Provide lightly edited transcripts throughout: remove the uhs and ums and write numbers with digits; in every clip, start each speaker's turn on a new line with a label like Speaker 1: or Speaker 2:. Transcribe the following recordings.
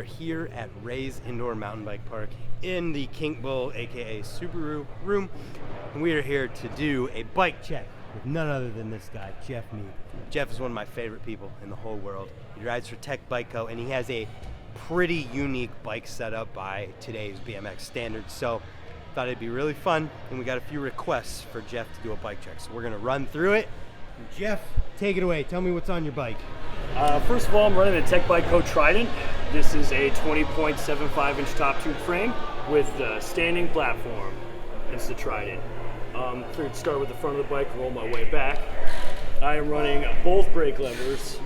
Speaker 1: here at Ray's Indoor Mountain Bike Park in the Kink Bull, aka Subaru room, and we are here to do a bike check with none other than this guy, Geoff Meade. Geoff is one of my favorite people in the whole world. He rides for Tech Bike Co, and he has a pretty unique bike setup by today's BMX standards. So thought it'd be really fun, and we got a few requests for Geoff to do a bike check. So we're gonna run through it. And Geoff, take it away. Tell me what's on your bike.
Speaker 2: First of all, I'm running the Tech Bike Co Trident. This is a 20.75 inch top tube frame with a standing platform. It's the Trident. Figured to start with the front of the bike, roll my way back. I am running both brake levers,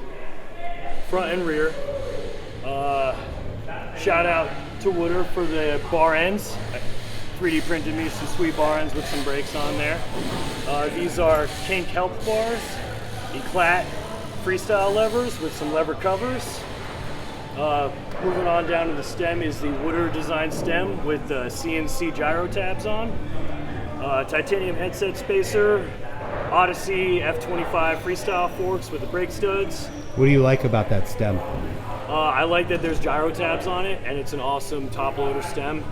Speaker 2: front and rear. Shout out to Wooder for the bar ends. 3D printed me some sweet bar ends with some brakes on there. These are Kink Help bars, Eclat FREESTYLE levers with some lever covers. Moving on down to the stem is the Wooder design stem with the CNC gyro tabs on. Titanium headset spacer, Odyssey F25 FREESTYLE forks with the brake studs.
Speaker 1: What do you like about that stem?
Speaker 2: I like that there's gyro tabs on it, and it's an awesome top loader stem.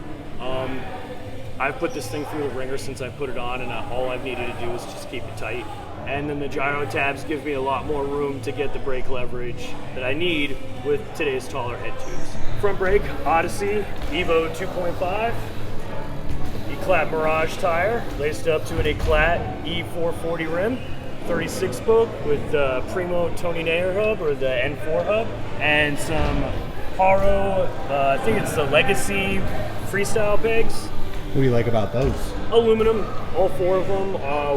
Speaker 2: I've put this thing through the ringer since I put it on, and all I've needed to do is just keep it tight. And then the gyro tabs give me a lot more room to get the brake leverage that I need with today's taller head tubes. Front brake, Odyssey Evo 2.5. Eclat Mirage tire, laced up to an Eclat E440 rim. 36 spoke with the Primo Tony Nair hub, or the N4 hub. And some Haro, I think it's the Legacy FREESTYLE pegs.
Speaker 1: What do you like about those?
Speaker 2: Aluminum, all four of them,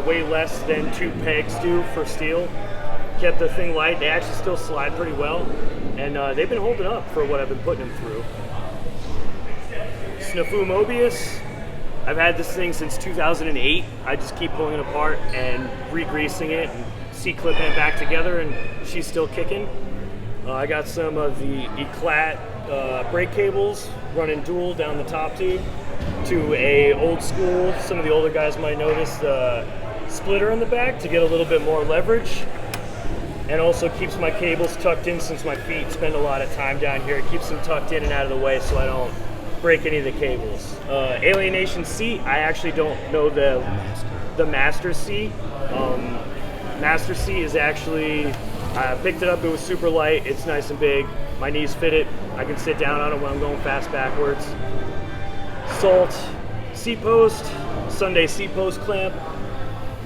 Speaker 2: weigh less than 2 pegs do for steel. Kept the thing light. They actually still slide pretty well, and they've been holding up for what I've been putting them through. Snafu Mobius, I've had this thing since 2008. I just keep pulling it apart and re-greasing it and C-clipping it back together, and she's still kicking. I got some of the Eclat brake cables running dual down the top tube to a old school, some of the older guys might notice the splitter in the back to get a little bit more leverage, and also keeps my cables tucked in since my feet spend a lot of time down here. It keeps them tucked in and out of the way so I don't break any of the cables. Alienation seat, I actually don't know the Master seat. Master seat is actually, I picked it up, it was super light, it's nice and big, my knees fit it, I can sit down on it when I'm going fast backwards. Salt seat post, Sunday seat post clamp,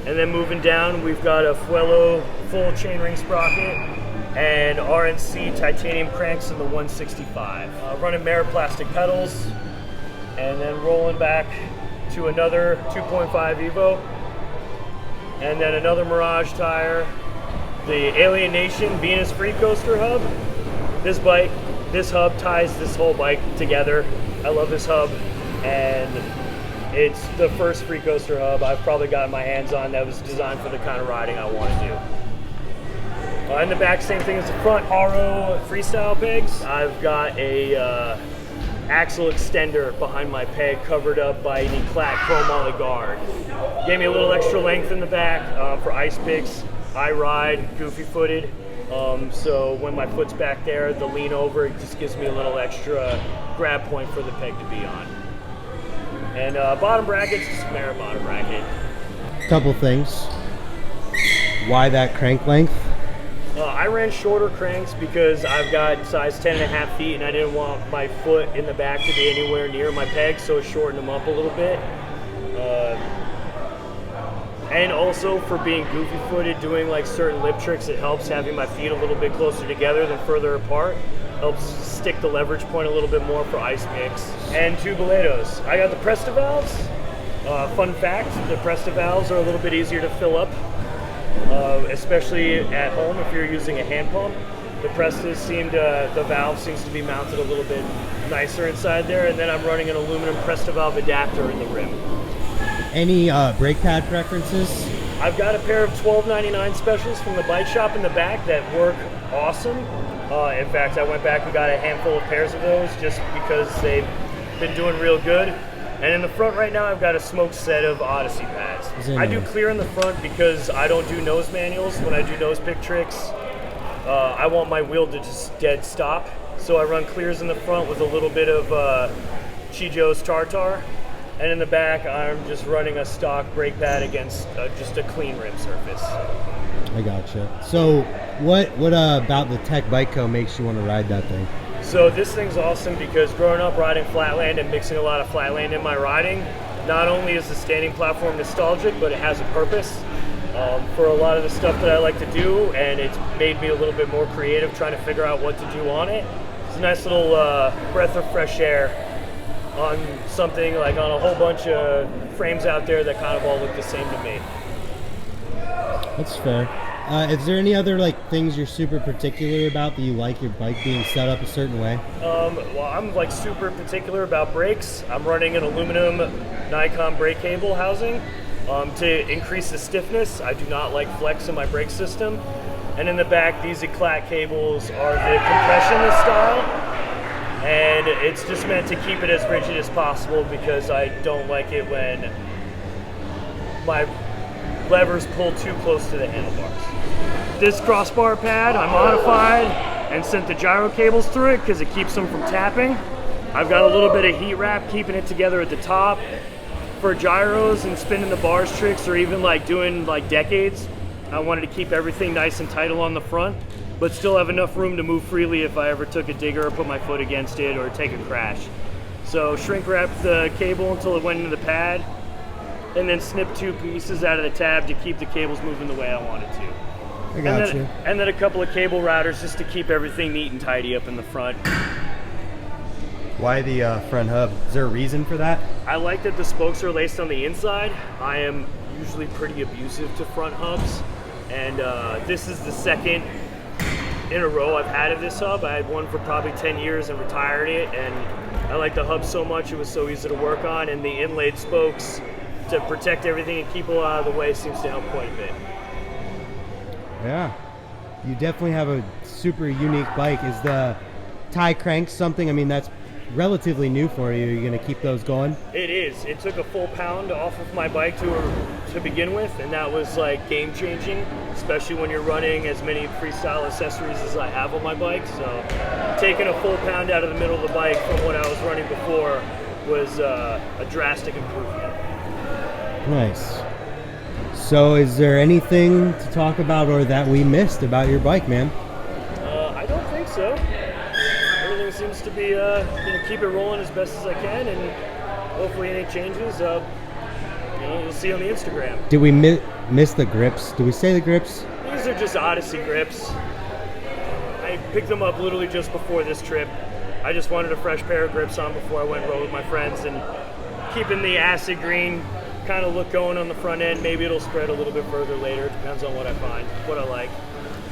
Speaker 2: and then moving down we've got a Fuelo full chainring sprocket and RNC titanium cranks in the 165. Running Merit plastic pedals, and then rolling back to another 2.5 Evo, and then another Mirage tire, the Alienation Venus Free Coaster hub. This hub ties this whole bike together. I love this hub, and it's the first free coaster hub I've probably gotten my hands on that was designed for the kind of riding I want to do. In the back, same thing as the front, Haro FREESTYLE pegs. I've got a axle extender behind my peg covered up by an Eclat chromoly guard. Gave me a little extra length in the back for ice picks. I ride goofy-footed, so when my foot's back there, the lean over, it just gives me a little extra grab point for the peg to be on. And bottom brackets, just Merit bottom bracket.
Speaker 1: Couple things. Why that crank length?
Speaker 2: I ran shorter cranks because I've got size 10.5 feet, and I didn't want my foot in the back to be anywhere near my pegs, so I shortened them up a little bit. And also for being goofy-footed, doing like certain lip tricks, it helps having my feet a little bit closer together than further apart. Helps stick the leverage point a little bit more for ice picks. And two Boletos. I got the Presta valves. Fun fact, the Presta valves are a little bit easier to fill up, especially at home if you're using a hand pump. The Prestas the valve seems to be mounted a little bit nicer inside there, and then I'm running an aluminum Presta valve adapter in the rim.
Speaker 1: Any brake pad preferences?
Speaker 2: I've got a pair of $12.99 specials from the bike shop in the back that work awesome. In fact, I went back and got a handful of pairs of those just because they've been doing real good. And in the front right now, I've got a smoked set of Odyssey pads. I do clear in the front because I don't do nose manuals when I do nose pick tricks. I want my wheel to just dead stop. So I run clears in the front with a little bit of Chijo's Tartar, and in the back I'm just running a stock brake pad against just a clean rim surface.
Speaker 1: I gotcha. So what about the Tech Bike Co makes you want to ride that thing?
Speaker 2: So this thing's awesome because growing up riding flatland and mixing a lot of flatland in my riding, not only is the standing platform nostalgic, but it has a purpose for a lot of the stuff that I like to do, and it's made me a little bit more creative trying to figure out what to do on it. It's a nice little breath of fresh air on something, like on a whole bunch of frames out there that kind of all look the same to me.
Speaker 1: That's fair. Is there any other like things you're super particular about that you like your bike being set up a certain way?
Speaker 2: Well, I'm like super particular about brakes. I'm running an aluminum Nikon brake cable housing to increase the stiffness. I do not like flex in my brake system. And in the back, these Eclat cables are the compressionless style, and it's just meant to keep it as rigid as possible because I don't like it when my levers pull too close to the handlebars. This crossbar pad I modified and sent the gyro cables through it because it keeps them from tapping. I've got a little bit of heat wrap keeping it together at the top for gyros and spinning the bars tricks, or even like doing like decades. I wanted to keep everything nice and tight along the front, but still have enough room to move freely if I ever took a digger or put my foot against it or take a crash. So shrink wrapped the cable until it went into the pad, and then snip 2 pieces out of the tab to keep the cables moving the way I wanted to.
Speaker 1: I got you.
Speaker 2: And then a couple of cable routers just to keep everything neat and tidy up in the front.
Speaker 1: Why the front hub? Is there a reason for that?
Speaker 2: I like that the spokes are laced on the inside. I am usually pretty abusive to front hubs, and this is the second in a row I've had of this hub. I had one for probably 10 years and retired it, and I like the hub so much, it was so easy to work on, and the inlaid spokes to protect everything and keep it out of the way seems to help quite a bit.
Speaker 1: Yeah, you definitely have a super unique bike. Is the tie crank something? I mean, that's relatively new for you. Are you going to keep those going?
Speaker 2: It is. It took a full pound off of my bike to begin with, and that was like game changing, especially when you're running as many freestyle accessories as I have on my bike. So taking a full pound out of the middle of the bike from what I was running before was a drastic improvement.
Speaker 1: Nice. So is there anything to talk about or that we missed about your bike, man?
Speaker 2: I don't think so. Everything seems to be gonna keep it rolling as best as I can, and hopefully any changes, you'll see on the Instagram.
Speaker 1: Did we miss the grips? Did we say the grips?
Speaker 2: These are just Odyssey grips. I picked them up literally just before this trip. I just wanted a fresh pair of grips on before I went and rode with my friends, and keeping the acid green kind of look going on the front end. Maybe it'll spread a little bit further later. Depends on what I find, what I like.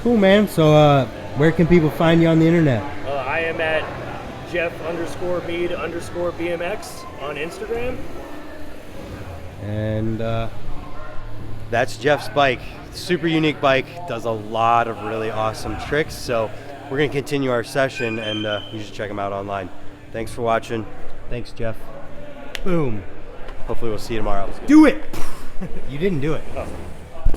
Speaker 1: Cool, man. So where can people find you on the internet?
Speaker 2: I am at Geoff_Meade_BMX on Instagram.
Speaker 1: And that's Jeff's bike. Super unique bike. Does a lot of really awesome tricks. So we're going to continue our session, and you should check him out online. Thanks for watching. Thanks, Geoff. Boom. Hopefully we'll see you tomorrow. Do it! You didn't do it.
Speaker 2: Oh.